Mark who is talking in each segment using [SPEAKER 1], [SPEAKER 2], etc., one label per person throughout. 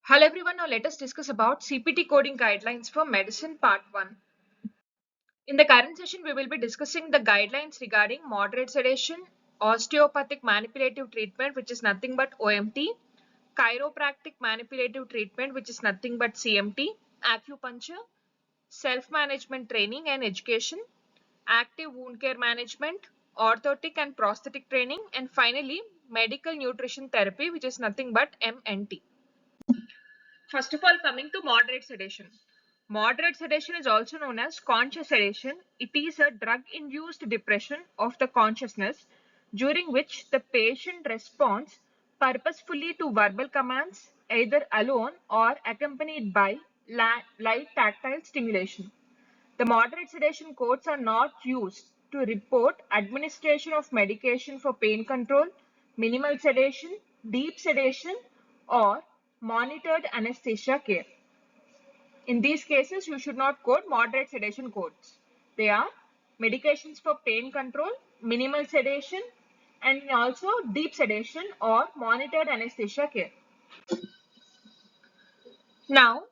[SPEAKER 1] Hello everyone, now let us discuss about CPT coding guidelines for medicine part 1. In the current session, we will be discussing the guidelines regarding moderate sedation, osteopathic manipulative treatment, which is nothing but OMT, chiropractic manipulative treatment, which is nothing but CMT, acupuncture, self-management training and education, active wound care management, orthotic and prosthetic training, and finally, medical nutrition therapy, which is nothing but MNT. First of all, coming to moderate sedation. Moderate sedation is also known as conscious sedation. It is a drug-induced depression of the consciousness during which the patient responds purposefully to verbal commands, either alone or accompanied by light tactile stimulation. The moderate sedation codes are not used to report administration of medication for pain control, minimal sedation, deep sedation, or monitored anesthesia care. In these cases, you should not code moderate sedation codes. They are medications for pain control, minimal sedation, and also deep sedation or monitored anesthesia care. Now,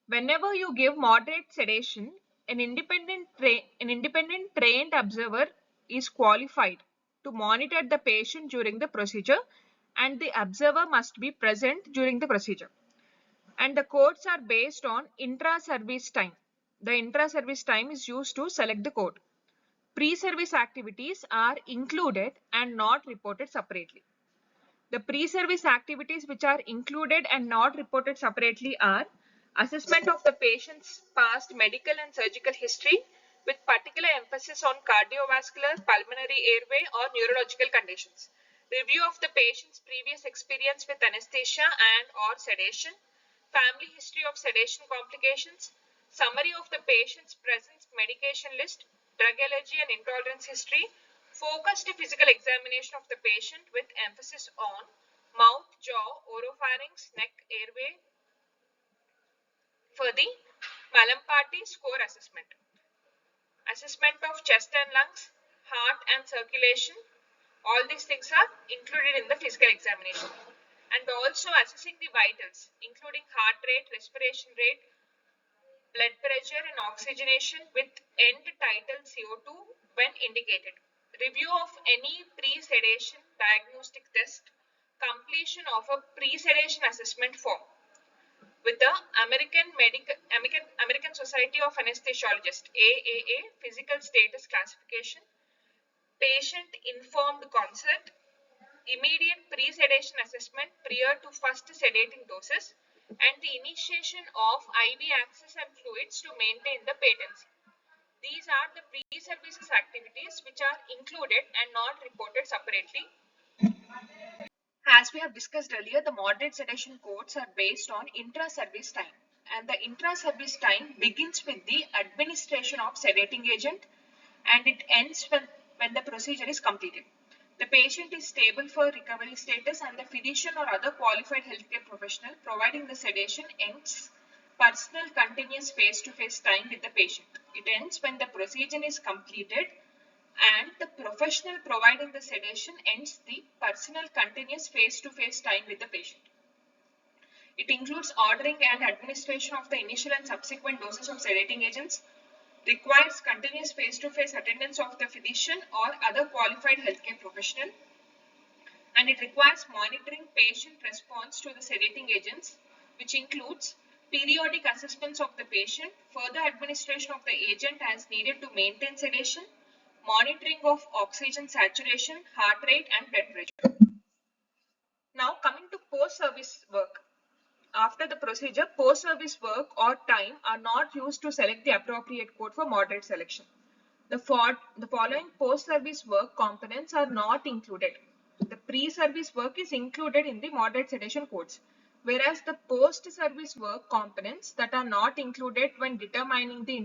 [SPEAKER 1] whenever you give moderate sedation, an independent trained observer is qualified to monitor the patient during the procedure, and the observer must be present during the procedure. And the codes are based on intra-service time. The intra-service time is used to select the code. Pre-service activities are included and not reported separately. The pre-service activities which are included and not reported separately are assessment of the patient's past medical and surgical history with particular emphasis on cardiovascular, pulmonary airway or neurological conditions. Review of the patient's previous experience with anesthesia and or sedation, family history of sedation complications, summary of the patient's present medication list, drug allergy and intolerance history, focused physical examination of the patient with emphasis on mouth, jaw, oropharynx, neck, airway for the Mallampati score assessment. Assessment of chest and lungs, heart and circulation. All these things are included in the physical examination. And also assessing the vitals, including heart rate, respiration rate, blood pressure and oxygenation with end tidal CO2 when indicated. Review of any pre-sedation diagnostic test, completion of a pre-sedation assessment form with the American Society of Anesthesiologists AAA physical status classification, patient informed consent, immediate pre-sedation assessment prior to first sedating doses, and the initiation of IV access and fluids to maintain the patency. These are the pre-services activities which are included and not reported separately. As we have discussed earlier, the moderate sedation codes are based on intra-service time, and the intra-service time begins with the administration of sedating agent and it ends when the procedure is completed. The patient is stable for recovery status and the physician or other qualified healthcare professional providing the sedation ends personal continuous face-to-face time with the patient. It ends when the procedure is completed and the professional providing the sedation ends the personal continuous face-to-face time with the patient. It includes ordering and administration of the initial and subsequent doses of sedating agents, requires continuous face-to-face attendance of the physician or other qualified healthcare professional, and it requires monitoring patient response to the sedating agents, which includes periodic assessments of the patient, further administration of the agent as needed to maintain sedation, monitoring of oxygen saturation, heart rate and blood pressure. Now coming to post-service work. After the procedure, post-service work or time are not used to select the appropriate code for moderate selection. The following post-service work components are not included. The pre-service work is included in the moderate sedation codes, whereas the post-service work components that are not included when determining the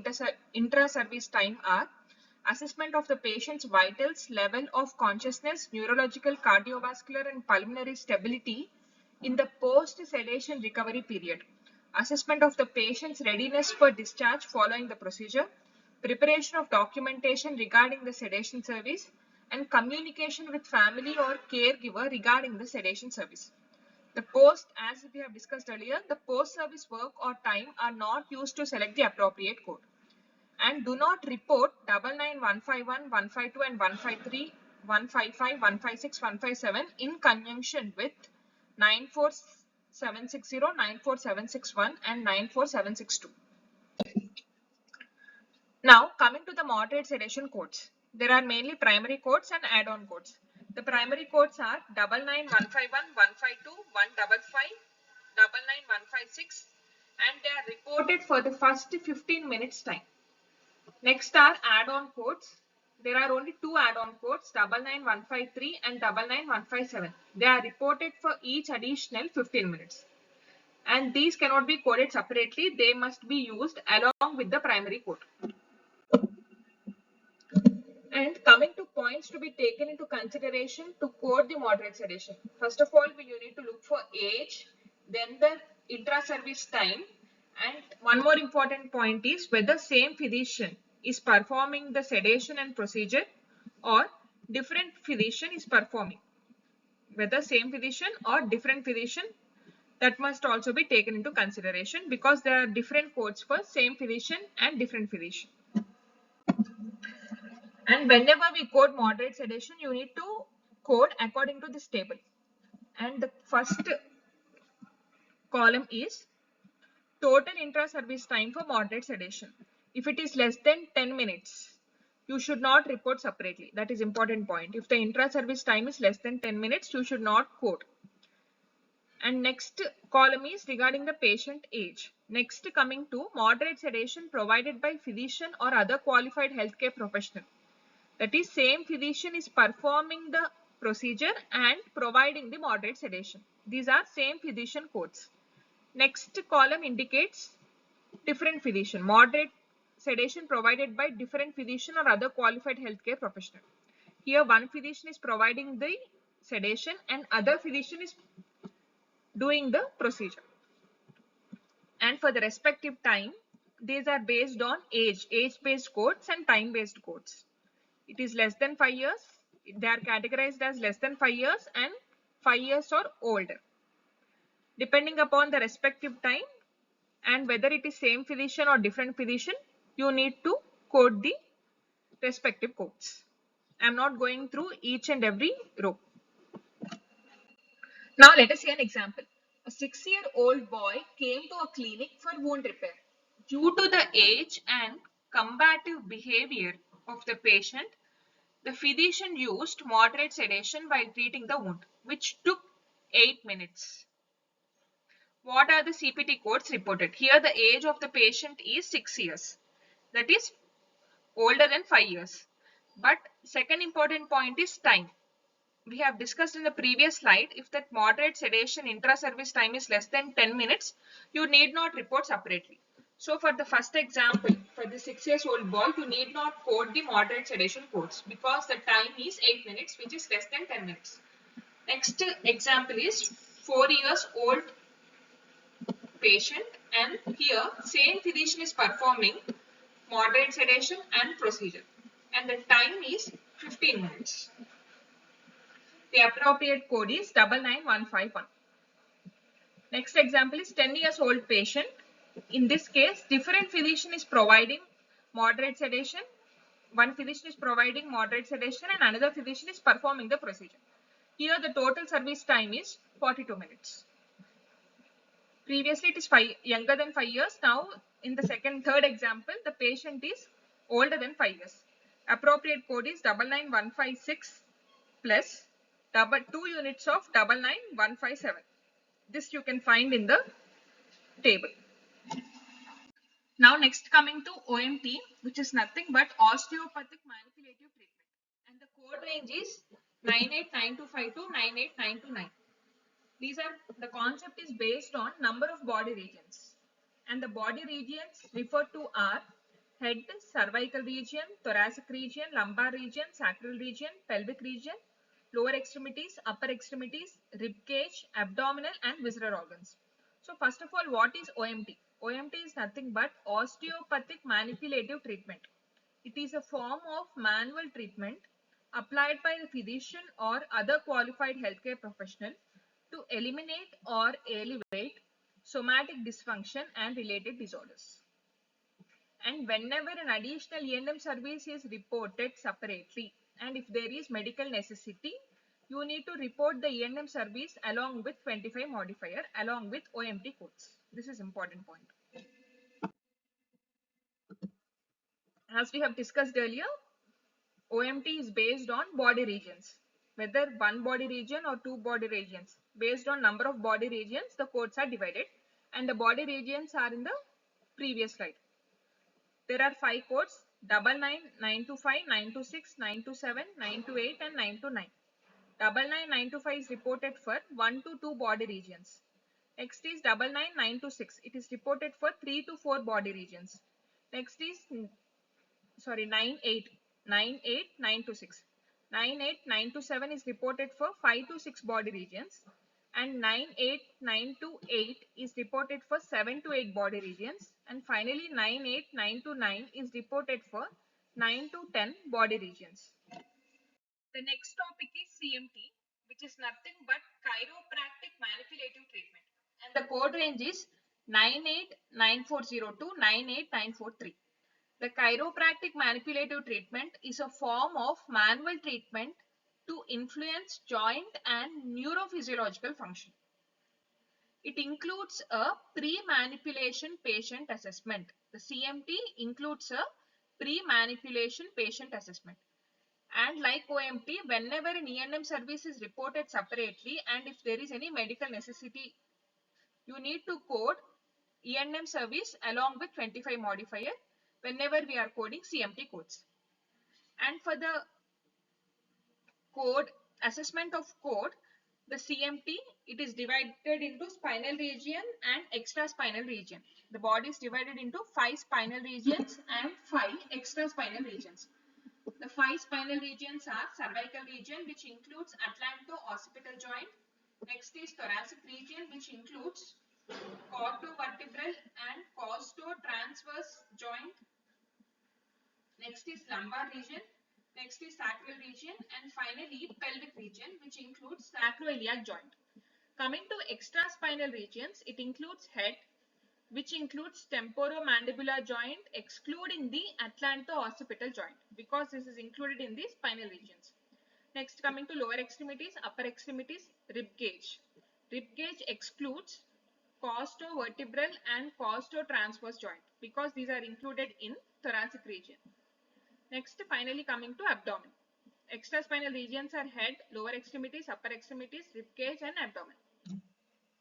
[SPEAKER 1] intra-service time are assessment of the patient's vitals, level of consciousness, neurological, cardiovascular and pulmonary stability in the post-sedation recovery period, assessment of the patient's readiness for discharge following the procedure, preparation of documentation regarding the sedation service, and communication with family or caregiver regarding the sedation service. The post, as we have discussed earlier, the post-service work or time are not used to select the appropriate code. And do not report 99151, 152 and 153, 155, 156, 157 in conjunction with 94760, 94761 and 94762. Now coming to the moderate sedation codes. There are mainly primary codes and add-on codes. The primary codes are 99151, 152, 155, 99156 and they are reported for the first 15 minutes time. Next are add-on codes. There are only two add-on codes 99153 and 99157. They are reported for each additional 15 minutes. And these cannot be coded separately. They must be used along with the primary code. And coming to points to be taken into consideration to code the moderate sedation. First of all, you need to look for age, then the intra-service time, and one more important point is whether same physician is performing the sedation and procedure or different physician is performing. Whether same physician or different physician, that must also be taken into consideration because there are different codes for same physician and different physician. And whenever we code moderate sedation, you need to code according to this table. And the first column is total intra-service time for moderate sedation. If it is less than 10 minutes, you should not report separately. That is important point. If the intra-service time is less than 10 minutes, you should not code. And next column is regarding the patient age. Next coming to moderate sedation provided by physician or other qualified healthcare professional. That is, same physician is performing the procedure and providing the moderate sedation. These are same physician codes. Next column indicates different physician. Moderate sedation provided by different physician or other qualified healthcare professional. Here one physician is providing the sedation and other physician is doing the procedure. And for the respective time, these are based on age-based codes and time-based codes. It is less than 5 years. They are categorized as less than 5 years and 5 years or older. Depending upon the respective time and whether it is same physician or different physician, you need to code the respective codes. I am not going through each and every row. Now let us see an example. A 6-year-old boy came to a clinic for wound repair. Due to the age and combative behavior of the patient, the physician used moderate sedation while treating the wound, which took 8 minutes. What are the CPT codes reported? Here the age of the patient is 6 years. That is older than 5 years. But second important point is time. We have discussed in the previous slide, if that moderate sedation intra-service time is less than 10 minutes, you need not report separately. So for the first example, for the 6-year-old boy, you need not code the moderate sedation codes because the time is 8 minutes, which is less than 10 minutes. Next example is 4 years old patient, and here same physician is performing moderate sedation and procedure, and the time is 15 minutes. The appropriate code is 99151. Next example is 10 years old patient. In this case, different physician is providing moderate sedation. One physician is providing moderate sedation and another physician is performing the procedure. Here the total service time is 42 minutes. Previously it is younger than 5 years. Now in the third example, the patient is older than 5 years. Appropriate code is 99156 plus 2 units of 99157. This you can find in the table. Now next coming to OMT, which is nothing but osteopathic manipulative treatment, and the code range is 989252 to 98929. The concept is based on number of body regions, and the body regions referred to are head, cervical region, thoracic region, lumbar region, sacral region, pelvic region, lower extremities, upper extremities, rib cage, abdominal and visceral organs. So first of all, what is OMT? OMT is nothing but osteopathic manipulative treatment. It is a form of manual treatment applied by the physician or other qualified healthcare professional to eliminate or alleviate somatic dysfunction and related disorders. And whenever an additional E&M service is reported separately, and if there is medical necessity, you need to report the E&M service along with 25 modifier along with OMT codes. This is important point. As we have discussed earlier, OMT is based on body regions, whether one body region or two body regions. Based on number of body regions, the codes are divided, and the body regions are in the previous slide. There are 5 codes: 99, 925, 926, 927, 928 and 929. 99, 925 is reported for 1 to 2 body regions. Next is 99, 926. It is reported for 3 to 4 body regions. Next is 98, 98, 926. 98, 927 is reported for 5 to 6 body regions. And 98, 928 is reported for 7 to 8 body regions. And finally 98, 929 is reported for 9 to 10 body regions. The next topic is CMT, which is nothing but chiropractic manipulative treatment. And the code range is 989402 98943. The chiropractic manipulative treatment is a form of manual treatment to influence joint and neurophysiological function. It includes a pre-manipulation patient assessment. The CMT includes a pre-manipulation patient assessment. And like OMT, whenever an E&M service is reported separately and if there is any medical necessity, you need to code E&M service along with 25 modifier whenever we are coding CMT codes. And for the code assessment of code, the CMT, it is divided into spinal region and extra spinal region. The body is divided into 5 spinal regions and 5 extra spinal regions. The 5 spinal regions are cervical region, which includes atlanto-occipital joint. Next is thoracic region, which includes cortovertebral and costo-transverse joint. Next is lumbar region. Next is sacral region, and finally pelvic region, which includes sacroiliac joint. Coming to extra spinal regions, it includes head, which includes temporomandibular joint, excluding the atlanto-occipital joint, because this is included in the spinal regions. Next, coming to lower extremities, upper extremities, rib cage. Rib cage excludes costo-vertebral and costo-transverse joint, because these are included in thoracic region. Next, finally coming to abdomen. Extra spinal regions are head, lower extremities, upper extremities, rib cage and abdomen.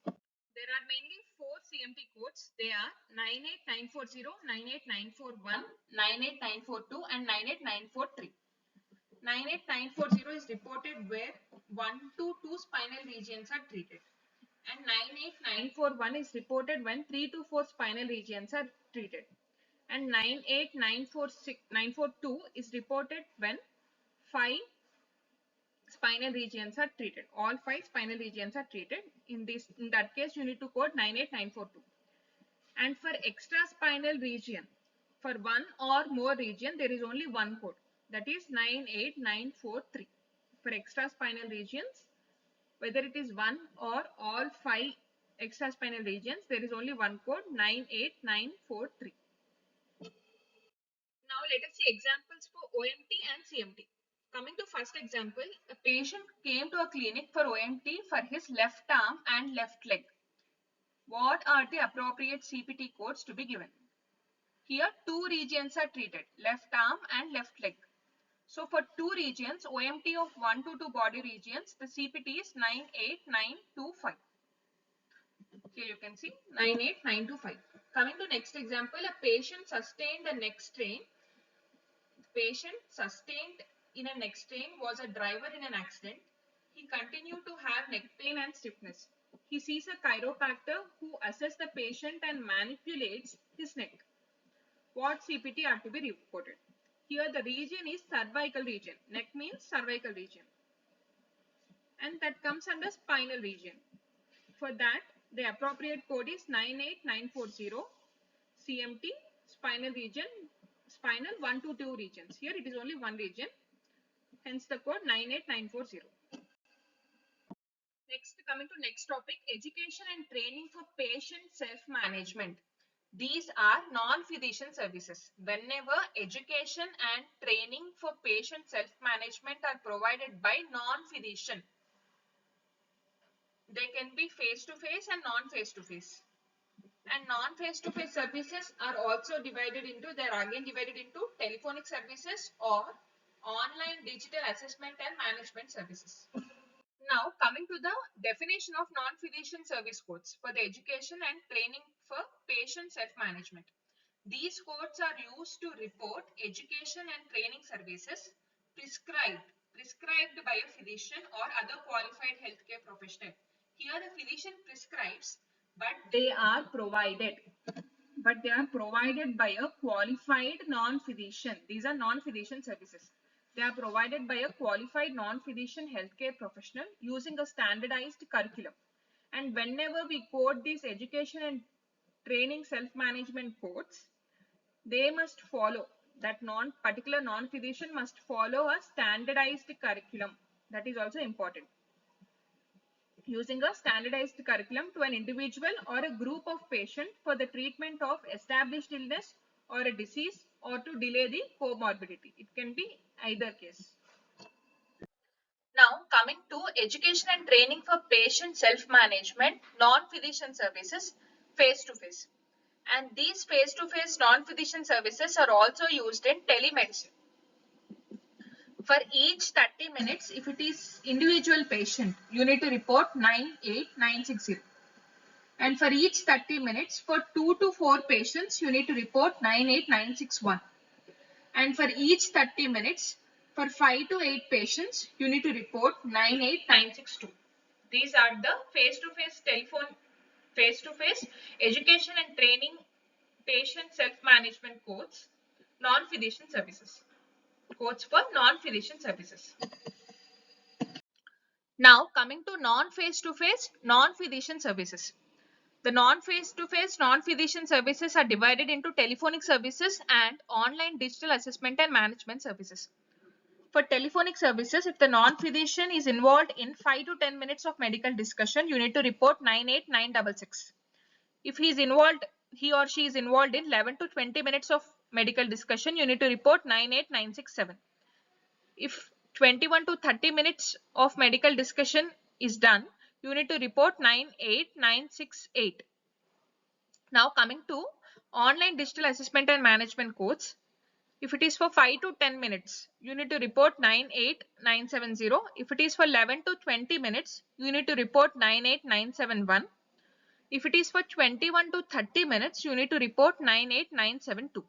[SPEAKER 1] There are mainly 4 CMT codes. They are 98940, 98941, 98942 and 98943. 98940 is reported where 1 to 2 spinal regions are treated. And 98941 is reported when 3 to 4 spinal regions are treated. And 98942 is reported when 5 spinal regions are treated. All 5 spinal regions are treated. In that case, you need to code 98942. And for extra spinal region, for one or more region, there is only one code, that is 98943. For extra spinal regions, whether it is one or all 5 extra spinal regions, there is only one code, 98943. Now let us see examples for OMT and CMT. Coming to first example, a patient came to a clinic for OMT for his left arm and left leg. What are the appropriate CPT codes to be given? Here 2 regions are treated, left arm and left leg. So for 2 regions, OMT of 1 to 2 body regions, the CPT is 98925. Here you can see 98925. Coming to next example, a patient sustained a neck strain. Patient sustained in a neck strain was a driver in an accident. He continued to have neck pain and stiffness. He sees a chiropractor who assesses the patient and manipulates his neck. What CPT are to be reported? Here the region is cervical region. Neck means cervical region. And that comes under spinal region. For that, the appropriate code is 98940. CMT, spinal region, spinal 1 to 2 regions. Here it is only one region. Hence the code 98940. Next, coming to next topic, education and training for patient self-management. These are non-physician services. Whenever education and training for patient self-management are provided by non-physician, they can be face-to-face and non-face-to-face. And non-face-to-face services are also divided into telephonic services or online digital assessment and management services. Now, coming to the definition of non-physician service codes for the education and training for patient self-management. These codes are used to report education and training services prescribed by a physician or other qualified healthcare professional. Here the physician prescribes, but they are provided by a qualified non-physician. These are non-physician services. They are provided by a qualified non-physician healthcare professional using a standardized curriculum. And whenever we quote these education and training self-management codes, they must follow that particular non-physician must follow a standardized curriculum. That is also important. Using a standardized curriculum to an individual or a group of patients for the treatment of established illness or a disease or to delay the comorbidity. It can be either case. Now coming to education and training for patient self-management, non-physician services face-to-face. And these face-to-face non-physician services are also used in telemedicine. For each 30 minutes, if it is individual patient, you need to report 98960. And for each 30 minutes, for 2 to 4 patients, you need to report 98961. And for each 30 minutes, for 5 to 8 patients, you need to report 98962. These are the face-to-face face-to-face education and training patient self-management codes, non-physician services. Codes for non-physician services. Now coming to non-face-to-face, non-physician services. The non-face-to-face, non-physician services are divided into telephonic services and online digital assessment and management services. For telephonic services, if the non-physician is involved in 5 to 10 minutes of medical discussion, you need to report 98966. If he or she is involved in 11 to 20 minutes of medical discussion, you need to report 98967. If 21 to 30 minutes of medical discussion is done, you need to report 98968. Now coming to online digital assessment and management codes. If it is for 5 to 10 minutes, you need to report 98970. If it is for 11 to 20 minutes, you need to report 98971. If it is for 21 to 30 minutes, you need to report 98972.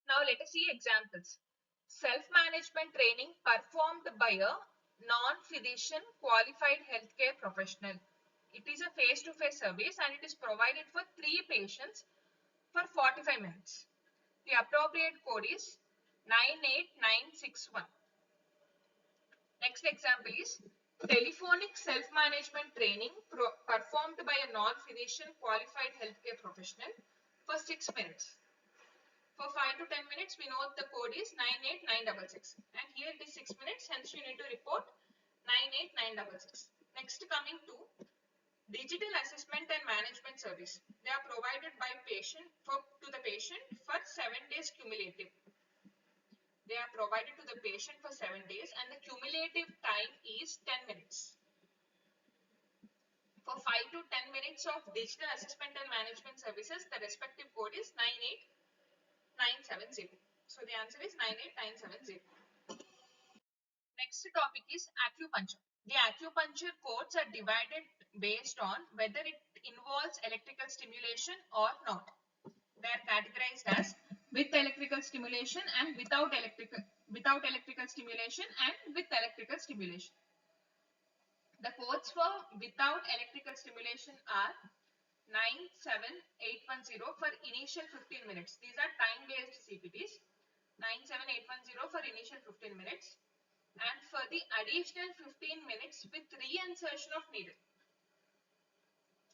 [SPEAKER 1] Now let us see examples. Self-management training performed by a non-physician qualified healthcare professional. It is a face-to-face service and it is provided for 3 patients for 45 minutes. The appropriate code is 98961. Next example is telephonic self-management training performed by a non-physician qualified healthcare professional for 6 minutes. For 5 to 10 minutes, we know the code is 98966. And here it is 6 minutes, hence you need to report 98966. Next, coming to digital assessment and management service. They are provided by to the patient for 7 days cumulative. They are provided to the patient for 7 days and the cumulative time is 10 minutes. For 5 to 10 minutes of digital assessment and management services, the respective code is 98970. So the answer is 98970. Next topic is acupuncture. The acupuncture codes are divided based on whether it involves electrical stimulation or not. They are categorized as with electrical stimulation and without electrical stimulation and with electrical stimulation. The codes for without electrical stimulation are 97810 for initial 15 minutes. These are time-based CPTs. 97810 for initial 15 minutes. And for the additional 15 minutes with reinsertion of needle,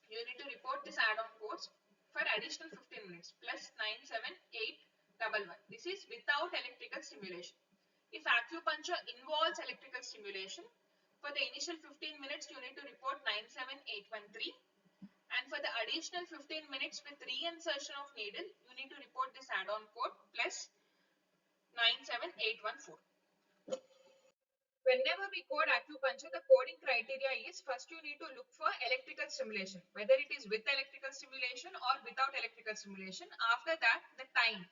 [SPEAKER 1] you need to report this add-on codes for additional 15 minutes plus 97811. This is without electrical stimulation. If acupuncture involves electrical stimulation, For the initial 15 minutes, you need to report 97813. And for the additional 15 minutes with reinsertion of needle, you need to report this add-on code plus 97814. Whenever we code acupuncture, the coding criteria is first you need to look for electrical stimulation, whether it is with electrical stimulation or without electrical stimulation. After that, the time.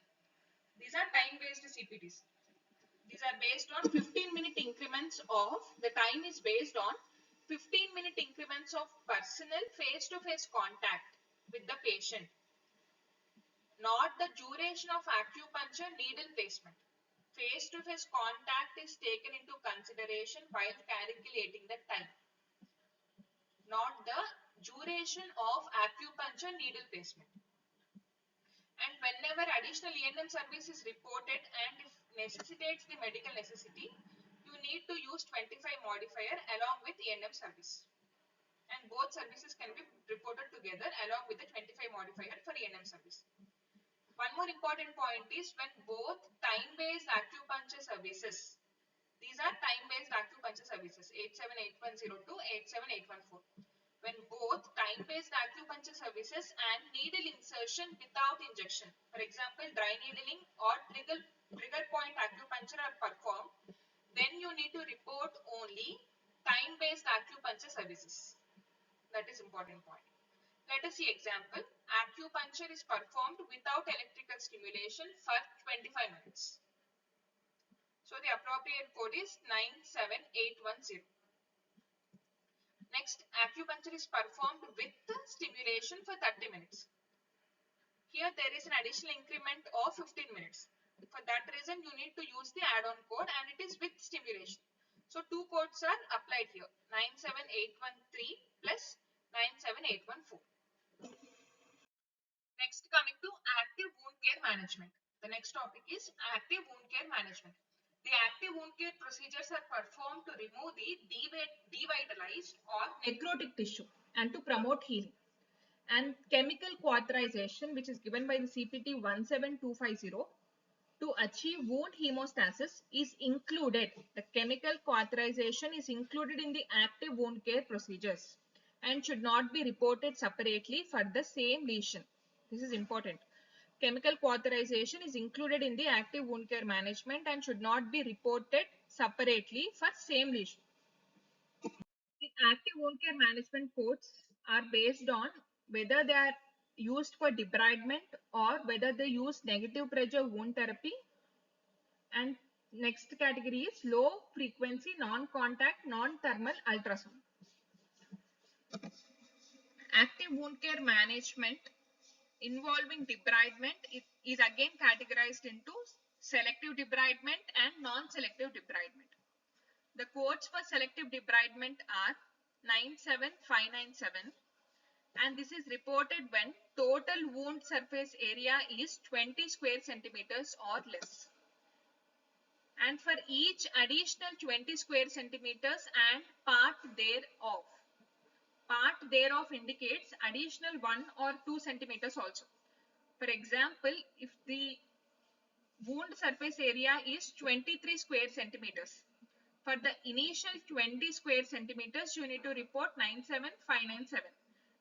[SPEAKER 1] These are time-based CPTs. These are based on 15-minute increments of, the time is based on 15-minute increments of personal face-to-face contact with the patient, not the duration of acupuncture needle placement. Face-to-face contact is taken into consideration while calculating the time, not the duration of acupuncture needle placement. And whenever additional E&M service is reported and if necessitates the medical necessity, you need to use 25 modifier along with E&M service. And both services can be reported together along with the 25 modifier for E&M service. One more important point is when both time-based acupuncture services, these are time-based acupuncture services 87810 to 87814. When both time-based acupuncture services and needle insertion without injection, for example, dry needling or trigger point acupuncture are performed, then you need to report only time-based acupuncture services. That is important point. Let us see example. Acupuncture is performed without electrical stimulation for 25 minutes. So the appropriate code is 97810. Next, acupuncture is performed with stimulation for 30 minutes. Here there is an additional increment of 15 minutes. For that reason, you need to use the add-on code and it is with stimulation. So two codes are applied here, 97813 plus 97814. Next, coming to active wound care management. The next topic is active wound care management. The active wound care procedures are performed to remove the devitalized or necrotic tissue and to promote healing. And chemical cauterization, which is given by the CPT 17250 to achieve wound hemostasis, is included. The chemical cauterization is included in the active wound care procedures and should not be reported separately for the same lesion. This is important. Chemical cauterization is included in the active wound care management and should not be reported separately for same lesion. The active wound care management codes are based on whether they are used for debridement or whether they use negative pressure wound therapy. And next category is low frequency non-contact non-thermal ultrasound. Active wound care management involving debridement is again categorized into selective debridement and non-selective debridement. The codes for selective debridement are 97597 and this is reported when total wound surface area is 20 square centimeters or less. And for each additional 20 square centimeters and part thereof. Part thereof indicates additional 1 or 2 centimeters also. For example, if the wound surface area is 23 square centimeters, for the initial 20 square centimeters, you need to report 97597.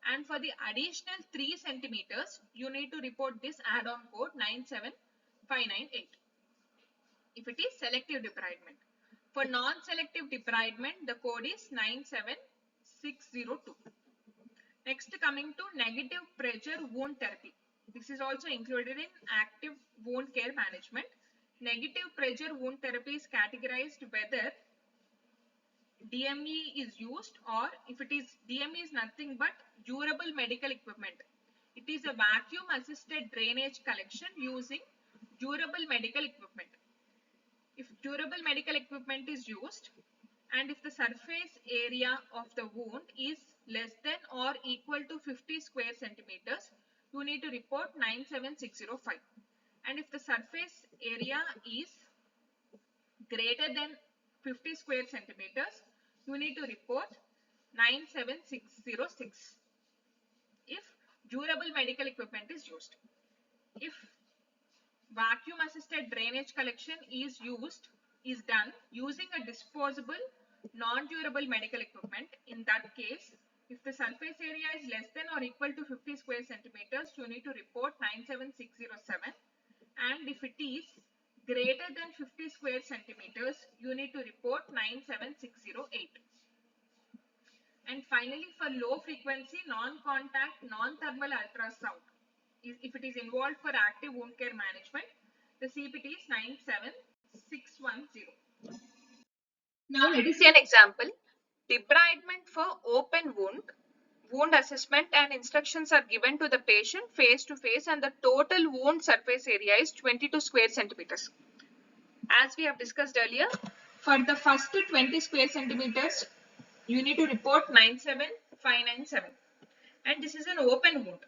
[SPEAKER 1] And for the additional 3 centimeters, you need to report this add-on code 97598. If it is selective debridement. For non-selective debridement, the code is 97602. Next, coming to negative pressure wound therapy. This is also included in active wound care management. Negative pressure wound therapy is categorized whether DME is used or if it is DME is nothing but durable medical equipment. It is a vacuum assisted drainage collection using durable medical equipment. If durable medical equipment is used and if the surface area of the wound is less than or equal to 50 square centimeters, you need to report 97605. And if the surface area is greater than 50 square centimeters, you need to report 97606 if durable medical equipment is used. If vacuum assisted drainage collection is done using a disposable non-durable medical equipment. In that case, if the surface area is less than or equal to 50 square centimeters, you need to report 97607. And if it is greater than 50 square centimeters, you need to report 97608. And finally, for low frequency, non-contact, non-thermal ultrasound, if it is involved for active wound care management, the CPT is 97610. Now let us see an example. Debridement for open wound. Wound assessment and instructions are given to the patient face to face, and the total wound surface area is 22 square centimeters. As we have discussed earlier, for the first 20 square centimeters, you need to report 97597. And this is an open wound.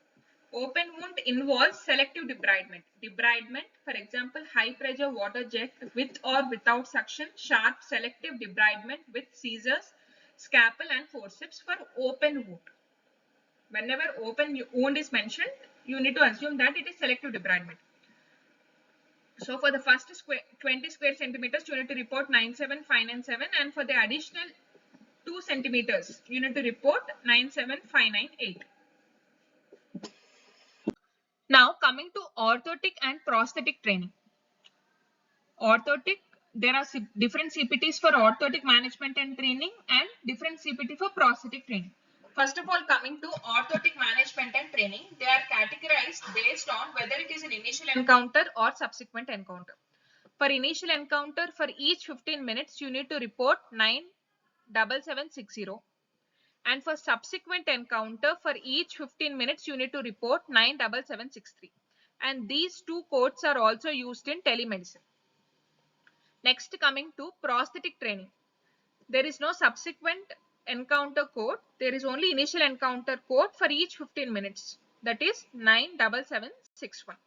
[SPEAKER 1] Open wound involves selective debridement. Debridement, for example, high pressure water jet with or without suction, sharp selective debridement with scissors, scalpel and forceps for open wound. Whenever open wound is mentioned, you need to assume that it is selective debridement. So for the first 20 square centimeters, you need to report 97597, and for the additional 2 centimeters, you need to report 97598. Now coming to orthotic and prosthetic training. Orthotic, there are different CPTs for orthotic management and training and different CPT for prosthetic training. First of all, coming to orthotic management and training, they are categorized based on whether it is an initial encounter or subsequent encounter. For initial encounter, for each 15 minutes, you need to report 97760. And for subsequent encounter, for each 15 minutes, you need to report 97763. And these two codes are also used in telemedicine. Next, coming to prosthetic training. There is no subsequent encounter code. There is only initial encounter code for each 15 minutes. That is 97761.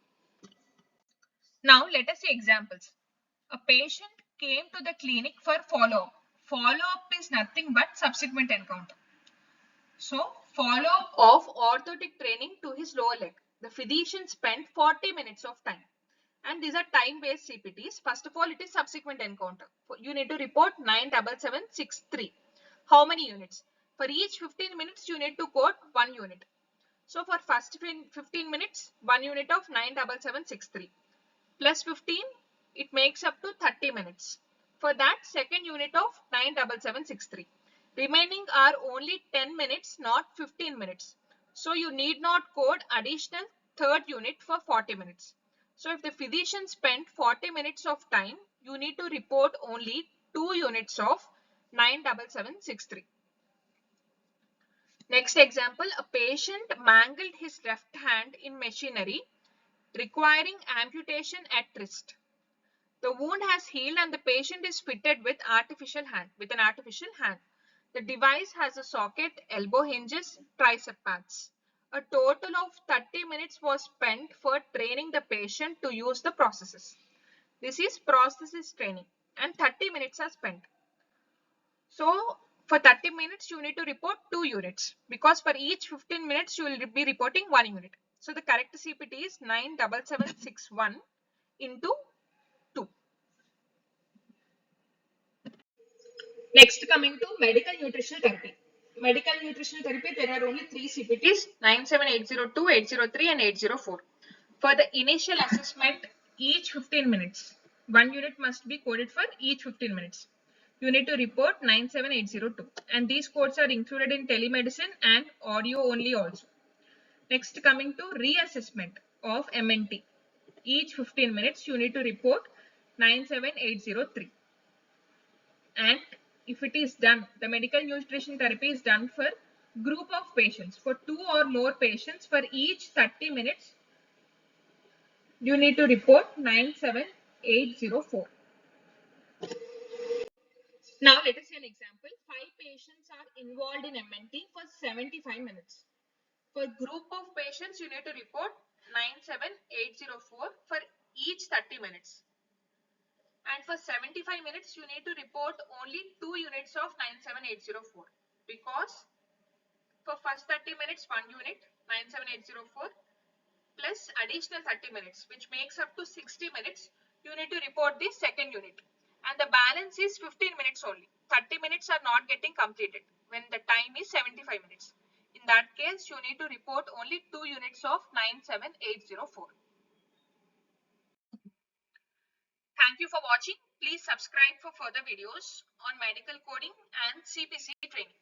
[SPEAKER 1] Now, let us see examples. A patient came to the clinic for follow-up. Follow-up is nothing but subsequent encounter. So, follow-up of orthotic training to his lower leg. The physician spent 40 minutes of time. And these are time-based CPTs. First of all, it is subsequent encounter. You need to report 97763. How many units? For each 15 minutes, you need to quote 1 unit. So, for first 15 minutes, 1 unit of 97763. Plus 15, it makes up to 30 minutes. For that, second unit of 97763. Remaining are only 10 minutes, not 15 minutes. So you need not code additional third unit for 40 minutes. So if the physician spent 40 minutes of time, you need to report only 2 units of 97763. Next example, a patient mangled his left hand in machinery, requiring amputation at wrist. The wound has healed and the patient is fitted with an artificial hand. The device has a socket, elbow hinges, tricep pads. A total of 30 minutes was spent for training the patient to use the processes. This is prosthesis training and 30 minutes are spent. So for 30 minutes you need to report 2 units because for each 15 minutes you will be reporting 1 unit. So the correct CPT is 97761 into 2. Next, coming to medical nutritional therapy. Medical nutritional therapy, there are only 3 CPTs, 97802, 803 and 804. For the initial assessment, each 15 minutes, 1 unit must be coded for each 15 minutes. You need to report 97802 and these codes are included in telemedicine and audio only also. Next, coming to reassessment of MNT. Each 15 minutes, you need to report 97803. And if it is done, the medical nutrition therapy is done for group of patients. For 2 or more patients, for each 30 minutes, you need to report 97804. Now let us see an example. 5 patients are involved in MNT for 75 minutes. For group of patients, you need to report 97804 for each 30 minutes. And for 75 minutes, you need to report only 2 units of 97804 because for first 30 minutes, 1 unit, 97804 plus additional 30 minutes, which makes up to 60 minutes, you need to report the second unit. and the balance is 15 minutes only. 30 minutes are not getting completed when the time is 75 minutes. In that case, you need to report only 2 units of 97804. Thank you for watching. Please subscribe for further videos on medical coding and CPC training.